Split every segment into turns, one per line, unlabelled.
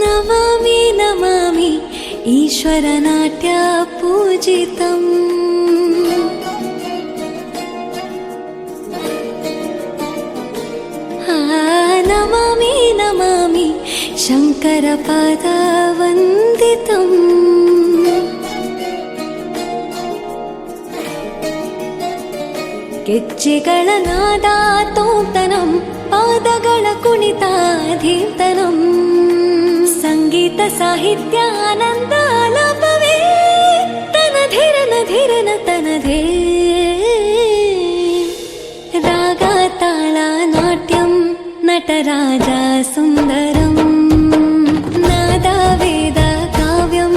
ನಮಾಮಿ ನಮಾಮಿ ಈಶ್ವರ ನಾಟ್ಯ ಪೂಜಿತಂ. ನಮಾಮಿ ನಮಾಮಿ ಶಂಕರ ಪಾದ ವಂದಿತಂ. ಗೆಜ್ಜೆಗಳ ನಾದ ತೋಂತನಂ, ಪಾದಗಳ ಕುಣಿತಾಧೀರ್ತನಂ. ಸಂಗೀತ ಸಾಹಿತ್ಯ ಆನಂದ ಆಲಾಪವೇ ತನಧಿರನ ಧಿರನ ತನಧೇ. ರಾಗ ತಾಳ ನಾಟ್ಯಂ ನಟರಾಜ ಸುಂದರಂ. ನಾದ ವೇದ ಕಾವ್ಯಂ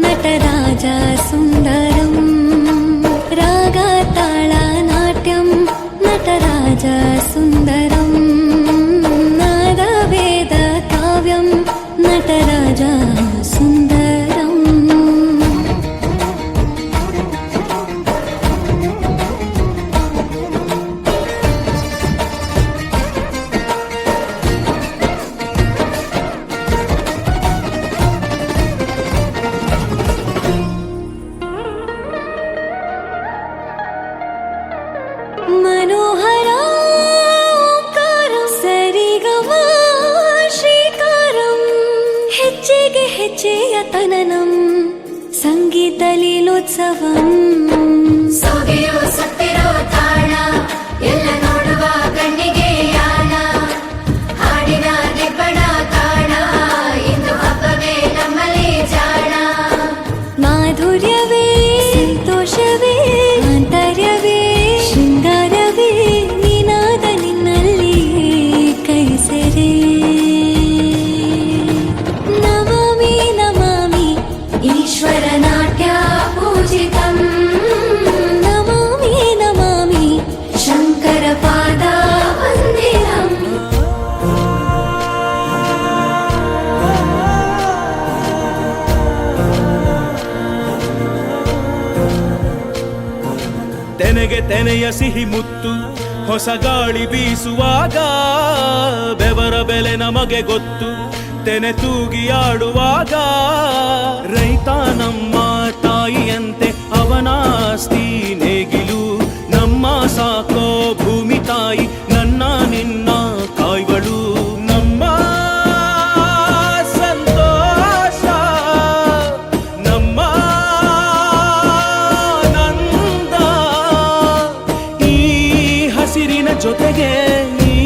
ನಟರಾಜ ಸುಂದರಂ. ರಾಗ ತಾಳ ನಾಟ್ಯಂ ನಟರಾಜ ಸುಂದರಂ. ನಾದ ವೇದ ಕಾವ್ಯಂ ನಟರಾಜ ಸುಂದರಂ. ಮನೋಹರ ಓಂಕಾರಂ ಸರಿಗಮ ಶ್ರೀಕಾರಂ. ಹೆಜ್ಜೆಗೆ ಹೆಜ್ಜೆಯ ತನನಂ ಸಂಗೀತ ಲೀಲೋತ್ಸವಂ.
ಸೊಗೆಯೋ ಸುತ್ತಿರೋ ತಾಣ ಎಲ್ಲ ನೋಡುವ ಕಣ್ಣಿಗೆ ಯಾನ. ಹಾಡಿನ ನಿಬ್ಬಣ ಕಾಣ ಇಂದು ಹಬ್ಬವೇ ನಮ್ಮಲ್ಲಿ ಜಾಣ.
ಮಾಧುರ್ಯವೇ ಸಂತೋಷವೇ ಆಂತರ್ಯವೇ ಶೃಂಗಾರವೇ ನಿನಾದ ನಿನ್ನಲ್ಲಿ ಕೈಸೆರೆ. ನಮಾಮಿ ನಮಾಮಿ
ಈಶ್ವರ ನಾಟ್ಯ ಪೂಜಿತಂ.
ನಮಾಮಿ ನಮಾಮಿ
ಶಂಕರ ಪಾದ ವಂದಿತಂ.
ತೆನೆಗೆ ತೆನೆಯ ಸಿಹಿ ಮುತ್ತು ಹೊಸ ಗಾಳಿ ಬೀಸುವಾಗ ಬೆವರ ಬೆಲೆ ನಮಗೆ ಗೊತ್ತು ತೆನೆ ತೂಗಿ ಆಡುವಾಗ. ರೈತ ನಮ್ಮ ತಾಯಿಯಂತೆ ಅವನಾಸ್ತಿ ನೇಗಿಲು. ನಮ್ಮ ಸಾಕೋ ಭೂಮಿ ತಾಯಿ ನನ್ನ ನಿನ್ನ ಕಾಯ್ಗಳು. ನಮ್ಮ ಸಂತೋಷ ನಮ್ಮ ನಂದ. ಈ ಹಸಿರಿನ ಜೊತೆಗೆ ಈ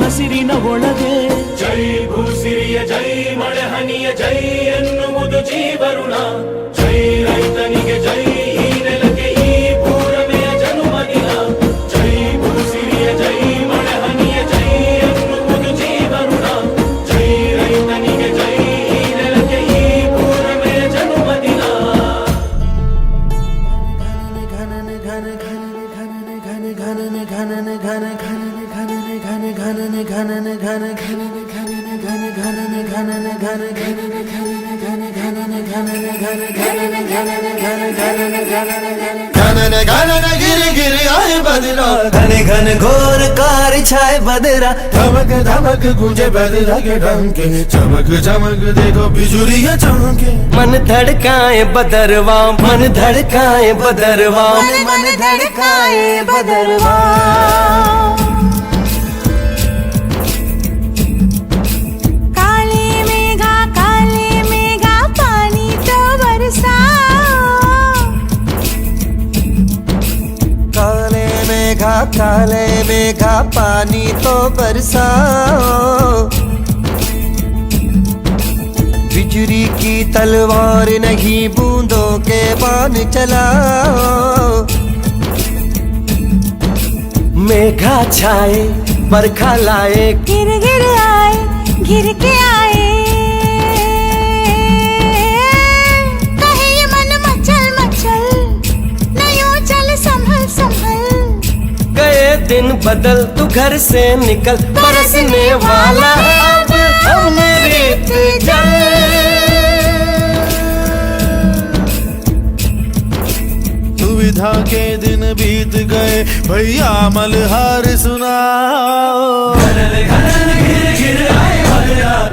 ಹಸಿರಿನ ಒಳಗೆ ಜೈ ಭೂಸಿರಿಯ ಜೈ ಮಳೆ ಹನಿಯ ಜೈ ಎನ್ನುವುದು ಜೀವರುಣ. ಜೈ ರೈತನಿಗೆ
गिर गिर आए बदरा घने घन घोर कार छाए बदरा धमक धमक गूंजे बदरा के डंके चमक चमक देखो बिजुरियां चमके मन धड़काए बदरवा मन धड़काए बदरवा मन धड़काए बदरवा
काले मेघा पानी तो बरसा
काले मेघा पानी तो बरसाओ बिजली की तलवार नहीं बूंदों के बाण चलाओ मेघा छाए बरखा लाए
गिर गिर आए गिर के आए कहे ये मन मचल मचल नहीं चल संभल संभल
गए दिन बदल तू घर से निकल बरसने वाला है अब अमृत जल दुविधा के दिन बीत गए भैया मलहार सुनाओ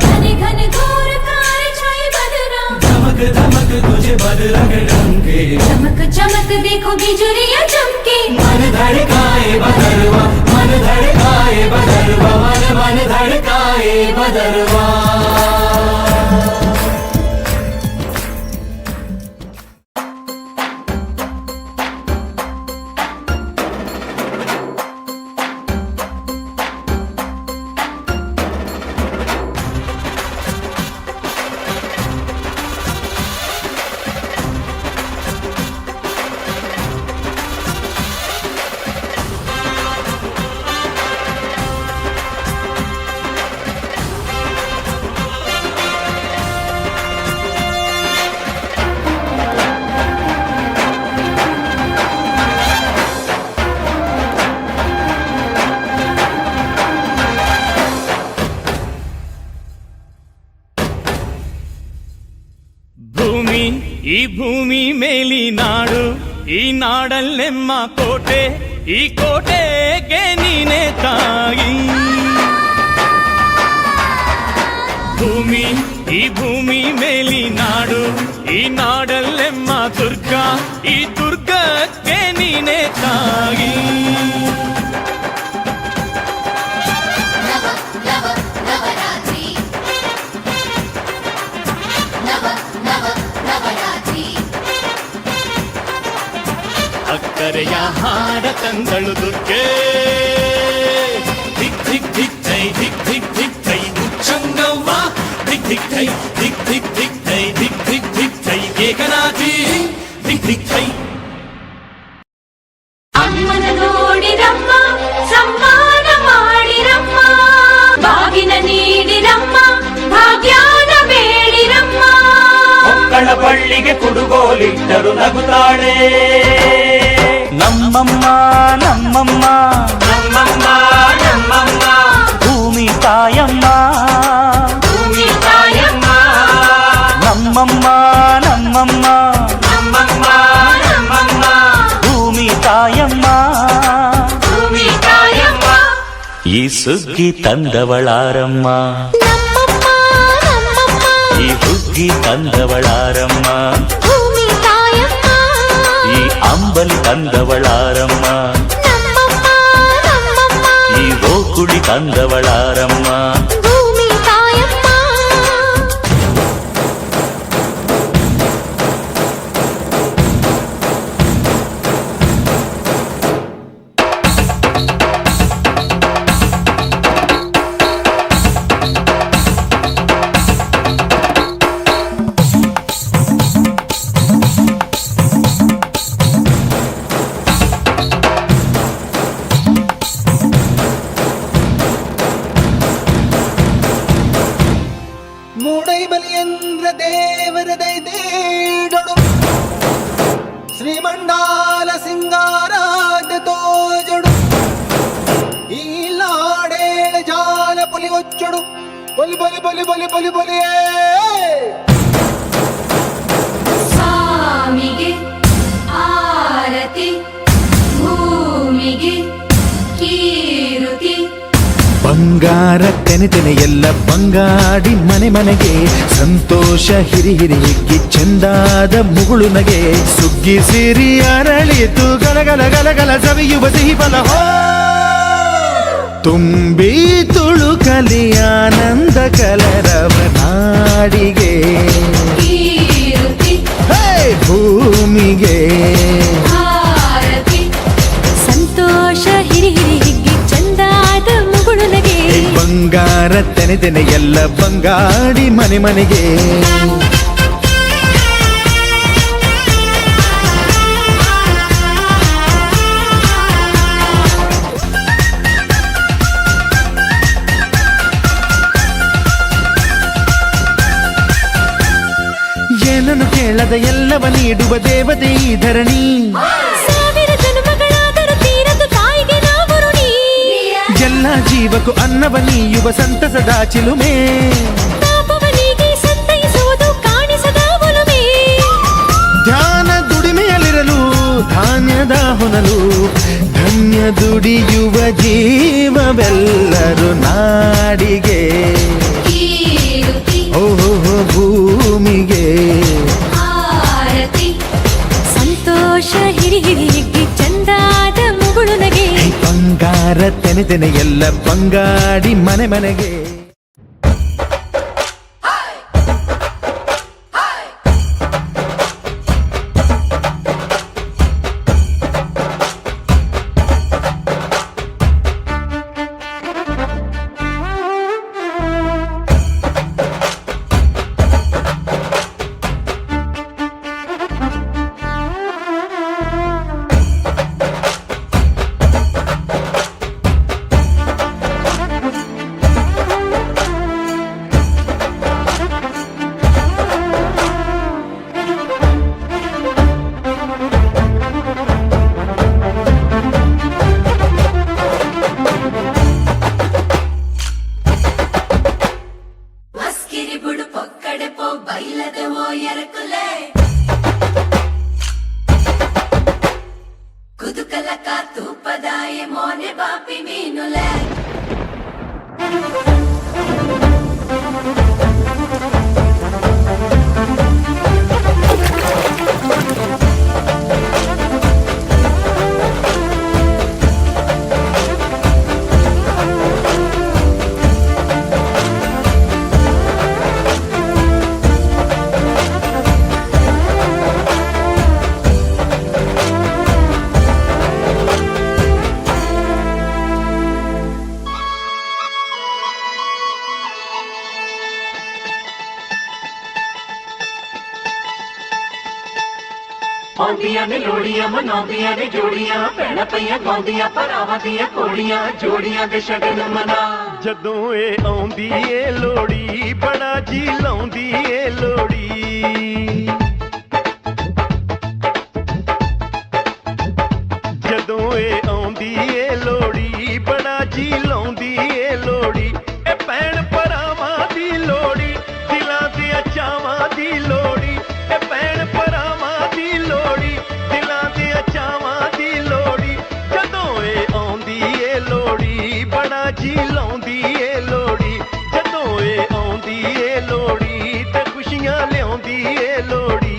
घने घने घोर कार छाए बदरा
धमक धमक तुझे बदरा के डंके
चमक चमक देखो बिजुरियां चमके
मन धड़काए बदरवा मन धड़काए बदरवा मन धड़काए बदरवा
ಈ ಭೂಮಿ ಮೇಲಿ ನಾಡು ಈ ನಾಡಲ್ಲೆಮ್ಮ ಕೋಟೆ ಈ ಕೋಟೆಗೆ ನೀನೆ ತಾಯಿ ಭೂಮಿ ಈ ಭೂಮಿ ಮೇಲಿ ನಾಡು ಈ ನಾಡಲ್ಲೆಮ್ಮ ದುರ್ಗ ಈ ದುರ್ಗಕ್ಕೆ ನೀನೆ ತಾಯಿ ಅಕ್ಕರೆಯ ಹಾಡ ತಂದಳು ದುರ್ಗೆ ಧಿಕ್ ಧಿಕ್ ಧಿಕ್ ಜೈ ಧಿಕ್ ಧಿಕ್ ಧಿಕ್ ಜೈ ಉಚ್ಚಂಗವ್ವ ಧಿಕ್ ಧಿಕ್ ಜೈ ಧಿಕ್ ಧಿಕ್ ಧಿಕ್ ಜೈ ಧಿಕ್ ಧಿಕ್ ಧಿಕ್ ಜೈ ಏಕನಾಥಿ ಧಿಕ್ ಧಿಕ್ ಜೈ
ಅಮ್ಮನ ನೋಡಿರಮ್ಮ ಸಮ್ಮಾನ ಮಾಡಿರಮ್ಮ ಬಾಗಿನ ನೀಡಿರಮ್ಮ ಭಾಗ್ಯಾನ ಬೇಡಿರಮ್ಮ
ಮಕ್ಕಳ ಬಳ್ಳಿಗೆ ಕುಡುಗೋಲಿಟ್ಟರು ನಗುತ್ತಾಳೆ
ನಮ್ಮಮ್ಮ ನಮ್ಮಮ್ಮ
ನಮ್ಮಮ್ಮ ನಮ್ಮಮ್ಮ
ಭೂಮಿ ತಾಯಮ್ಮ
ಭೂಮಿ ತಾಯಮ್ಮ
ನಮ್ಮಮ್ಮ ನಮ್ಮಮ್ಮ
ನಮ್ಮಮ್ಮ ನಮ್ಮಮ್ಮ
ಭೂಮಿ ತಾಯಮ್ಮ
ಭೂಮಿ ತಾಯಮ್ಮ
ಈ ಸುಗ್ಗಿ ತಂದವಳಾರಮ್ಮ
ನಮ್ಮಮ್ಮ ನಮ್ಮಮ್ಮ
ಈ ಹುಗ್ಗಿ ತಂದವಳಾರಮ್ಮ
ಭೂಮಿ ತಾಯಮ್ಮ
ಈ ಅಂಬಲಿ ತಂದವಳಾರಮ್ಮ
ನಮ್ಮಮ್ಮ ನಮ್ಮಮ್ಮ
ಈ ಓಕುಳಿ ತಂದವಳಾರಮ್ಮ
ಭೂಮಿ ತಾಯಮ್ಮ
ಮೂಡೈ ಬಲಿಯಂದ್ರ ದೇವರ ದೈದೇಡೊಡು ಶ್ರೀಮಂಡಾಲ ಸಿಂಗಾರಾದ ತೋಜಡು
ಸ್ವಾಮಿಗೆ ಆರತಿ ಭೂಮಿಗೆ ಕೀರುತಿ
ಬಂಗಾರ ತೆನೆ ಎಲ್ಲ ಬಂಗಾಡಿ ಮನೆಗೆ ಸಂತೋಷ ಹಿರಿ ಹಿಗ್ಗಿ ಚೆಂದಾದ ಮುಗುಳು ನಗೆ ಸುಗ್ಗಿ ಸಿರಿ ಅರಳಿತು ಗಲಗಲ ಸವಿಯುವ ಸಿಹಿ ಫಲ ತುಂಬಿ ತುಳುಕಲಿ ಆನಂದ ಕಲರವ ನಾಡಿಗೆ
ಕೀರುತಿ
ಭೂಮಿಗೆ
ಆರತಿ
ಸಂತೋಷ ಹಿರಿ ಹಿಗ್ಗಿ ಚಂದಾದ ಮುಗುಳು ನಗೆ
ಬಂಗಾರ ತೆನೆ ಎಲ್ಲ ಬಂಗಾಡಿ ಮನೆಗೆ ಏನನ್ನು ಕೇಳದ ಎಲ್ಲವ ನೀಡುವ ದೇವತೆ ಈ ಧರಣಿ
ಸಾವಿರ ಜನ್ಮಗಳಾದರೂ ತೀರದು ತಾಯಿಗೆ ನಾವು ಋಣಿ
ಎಲ್ಲ ಜೀವಕ್ಕೂ ಅನ್ನವ ನೀಯುವ ಸಂತಸದ ಚಿಲುಮೆ
ಪಾಪವನಿಗೆ ಸಂತೈಸುವುದು ಕಾಣಿಸದ ಒಲುಮೆ
ಧ್ಯಾನ ದುಡಿಮೆಯಲ್ಲಿರಲು ಧಾನ್ಯದ ಹೊನಲು ಧನ್ಯ ದುಡಿಯುವ ಜೀವವೆಲ್ಲರೂ ನಾಡಿಗೆ
ಕೀರುತಿ
ಓಹೋ ಭೂಮಿಗೆ
ಆರತಿ
ಸಂತೋಷ ಹಿರಿ ಹಿಗ್ಗಿ ಚಂದಾದ ಮುಗುಳು ನಗೆ
ಬಂಗಾರ ತೆನೆ ಎಲ್ಲ ಬಂಗಾಡಿ ಮನೆಗೆ
ಮಸ್ಕಿರಿ ಬುಡು ಪೊಕ್ಕಡೆ ಪೋ ಬೈಲದೆ ಓ ಎರಕುಲೆ ಕುದುಕಲಕ ತೂಪದಾಯ ಮೋನೆ ಬಾಪಿ ಮೀನುಲೆ
ਆਉਂਦੀਆਂ ਨੇ ਲੋੜੀਆਂ ਮਨਾਉਂਦੀਆਂ ਨੇ ਜੋੜੀਆਂ ਭੈਣਾਂ ਪਈਆਂ ਗਾਉਂਦੀਆਂ ਭਰਾਵਾਂ ਦੀਆਂ ਕੋੜੀਆਂ ਜੋੜੀਆਂ ਦੇ ਸ਼ਗਨ ਮਨਾ
ਜਦੋਂ ਇਹ ਆਉਂਦੀ ਏ ਲੋੜੀ ਬੜਾ ਜੀ ਲਾਉਂਦੀ ਏ ਲੋੜੀ ਜਦੋਂ ਇਹ ਆਉਂਦੀ ਏ ਲੋੜੀ ਬੜਾ ਜੀ ਲਾਉਂਦੀ ਏ ਲੋੜੀ ਇਹ ਭੈਣ ਭਰਾਵਾਂ ਦੀ ਲੋੜੀ ਦਿਲਾਂ ਦੇ ਚਾਵਾਂ ਦੀ ਲੋੜੀ ਇਹ ਭੈਣ ਭਰਾਵਾਂ ਦੀ ਲੋੜੀ ਦਿਲਾਂ ਦੇ ਚਾਵਾਂ ਦੀ ਲੋੜੀ ਜਦੋਂ ਇਹ ਆਉਂਦੀ ਏ ਲੋੜੀ ਬੜਾ ਜੀ ਲਾਉਂਦੀ ਏ ਲੋੜੀ ਜਦੋਂ ਇਹ ਆਉਂਦੀ ਏ ਲੋੜੀ ਤੇ ਖੁਸ਼ੀਆਂ ਲਿਆਉਂਦੀ ਏ ਲੋੜੀ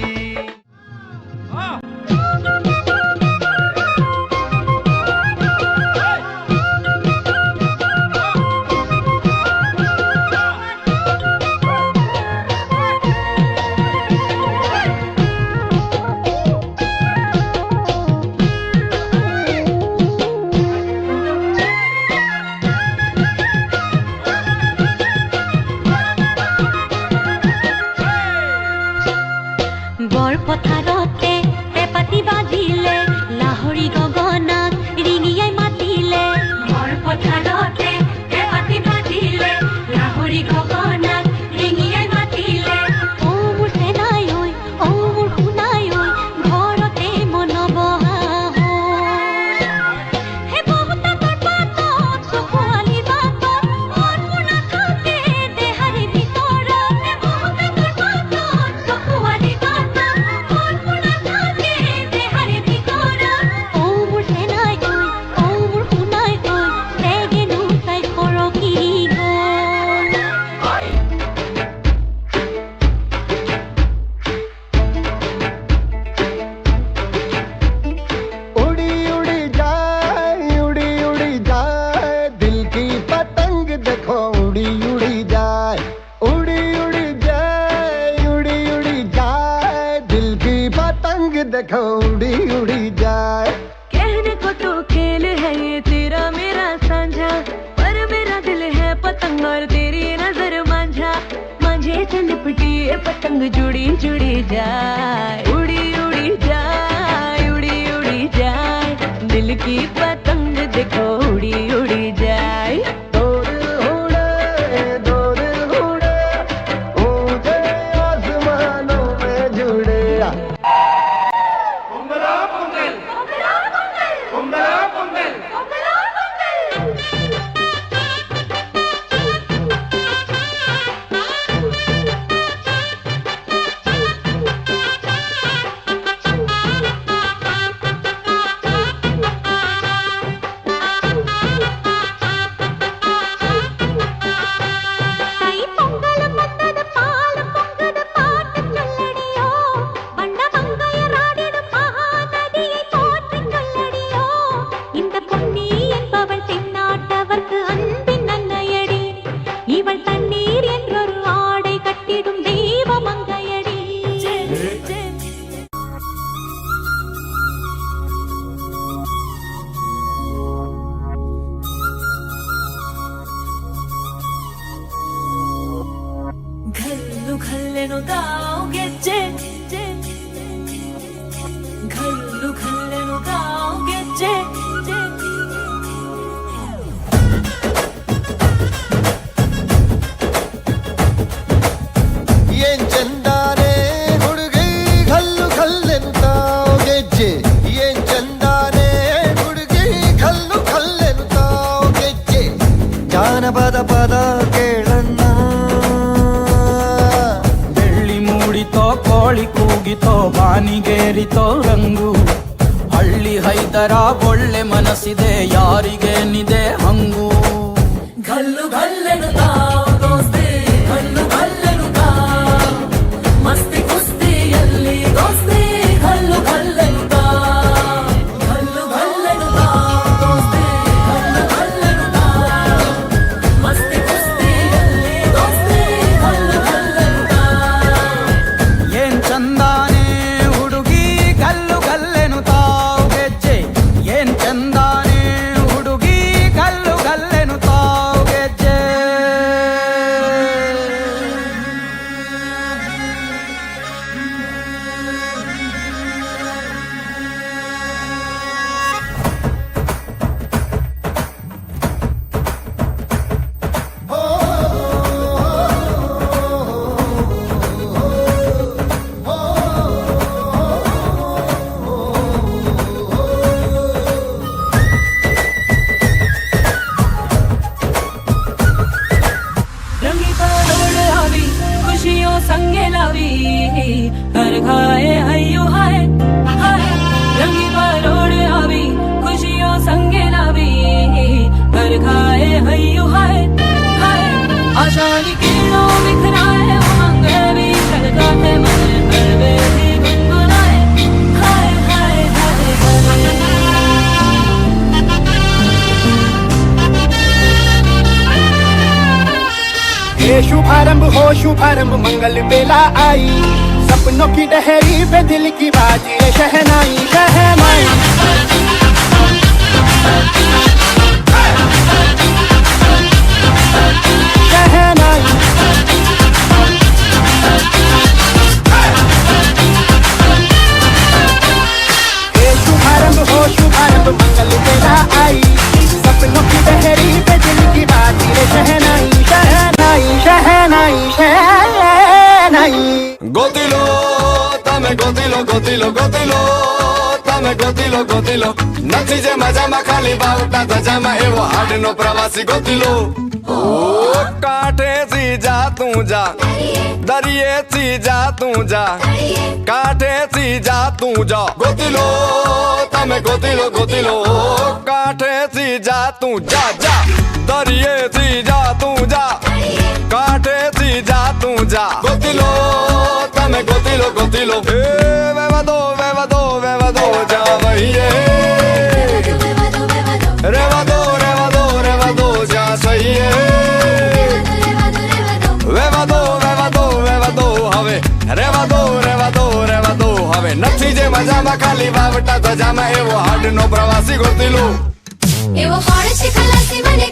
देखो उड़ी उड़ी जाए।
कहने को तो खेल है ये तेरा मेरा साझा, पर मेरा दिल है पतंग और तेरी नजर मांझा। मांझे से लिपटी ये पतंग जुड़ी जुड़ी जाए, उड़ी उड़ी जाए, उड़ी उड़ी जाए। दिल की पतंग देखो उड़ी उड़ी जाए।
दो दिल उड़े ऊंचे आसमानों में जुड़े।
ಕೈ ಪೊಂಗಲ ಮನ್ನದ ಪಾಲ ಪೊಂಗದ ಪಾಟ ಚೊಲ್ಲಡಿಯೋ, ಬಣ್ಣ மங்கையராடிடும் மகாநதியை போற்றி சொல்லடியோ. இந்த பொன்னி என்பவள் தென்னாட்டவர்க்கு அன்பின் அன்னையடி, இவள் தண்ணீர் என்றொரு ஆடை கட்டிடும் தெய்வ மங்கையடி. घल्लू घल्लेनु गाव ಗೆಜ್ಜೆ, घल्लू घल्लेनु गाव ಗೆಜ್ಜೆ.
ಏನ್ ಚಂದಾನೆ ಹುಡುಗಿ ಗಲ್ಲು ಗಲ್ಲೆಂತಾವ್ ಗೆಜ್ಜೆ. ಏನ್ ಚಂದಾನೆ ಹುಡುಗಿ ಗಲ್ಲು ಗಲ್ಲೆಂತಾವ್ ಗೆಜ್ಜೆ. ಜಾನಪದ ಪದ ಕೇಳಣ್ಣ.
ಬೆಳ್ಳಿ ಮೂಡಿತೋ ಕೋಳಿ ಕೂಗಿತೋ ಬಾನಿಗೇರಿತೋ ರಂಗು. ಹಳ್ಳಿ ಹೈದರ ಒಳ್ಳೆ ಮನಸ್ಸಿದೆ ಯಾರಿಗೇನಿದೆ ಹಂಗು.
घल्लू घल्लेनु गाव ದೋಸ್ತಿ, घल्लू घल्लेनु गाव. ಮಸ್ತಿ ಕುಸ್ತಿಯಲ್ಲಿ ದೋಸ್ತಿ, घल्लू घल्लेनु गाव. घल्लू घल्लेनु गाव ದೋಸ್ತಿ, घल्लू घल्लेनु गाव. ಮಸ್ತಿ ಕುಸ್ತಿಯಲ್ಲಿ ದೋಸ್ತಿ, घल्लू घल्लेनु गाव.
ಏನ್ ಚಂದಾನೆ ಹುಡುಗಿ ಗಲ್ಲು ಗಲ್ಲೆನು ತಾವ್ ಗೆಜ್ಜೆ. ಏನ್ ಚಂದಾನೆ ಹುಡುಗಿ ಗಲ್ಲು ಗಲ್ಲೆನು ತಾವ್ ಗೆಜ್ಜೆ.
रंगी परोड़ आवी खुशियों संगे लावी, घर खाए हय्यो हाय हाय. रंगी परोड़ आवी खुशियों संगे लावी, घर खाए हय्यो हाय हाय. आशानी किरणों बिखराए उमंग भी छलकाते मन हरवे भी गुनगुनाए हाय हाय हाय हाय.
ये शुभारंभ हो शुभारंभ मंगल बेला आई. सपनों की डहरी पे दिल की बाजी है शहनाई शहनाई. शहनाई ये शुभारंभ हो शुभारंभ मंगल बेला आई. सपनों की डहरी पे दिल की बाजी है शहनाई शहनाई शहनाई शहनाई.
ગોતીલો તમે ગોતીલો ગોતીલો ગોતીલો તમે ગોતીલો ગોતીલો. નથી જે મજામાં ખાલી બાવટા ધજામાં એવો હાડનો પ્રવાસી ગોતીલો. ઓ કાંઠેથી જા તું જા, દરિયેથી જા તું જા, કાંઠેથી જા તું જા. ગોતીલો તમે ગોતીલો ગોતીલો કાંઠેથી જા તું જા જા. દરિયેથી જા તું જા, કાંઠેથી જા તું જા. ગોતીલો તમે ગોતીલો ગોતીલો. એ વેવા દો જા વહીએ. રેવા દો જા સહીએ. વેવા દો હવે રેવા દો હવે નથી જે મજામાં ખાલી વાવટા ધજામાં એવો હાડ નો પ્રવાસી ગોતી લો
એવો ફળ છે ખલાસી મને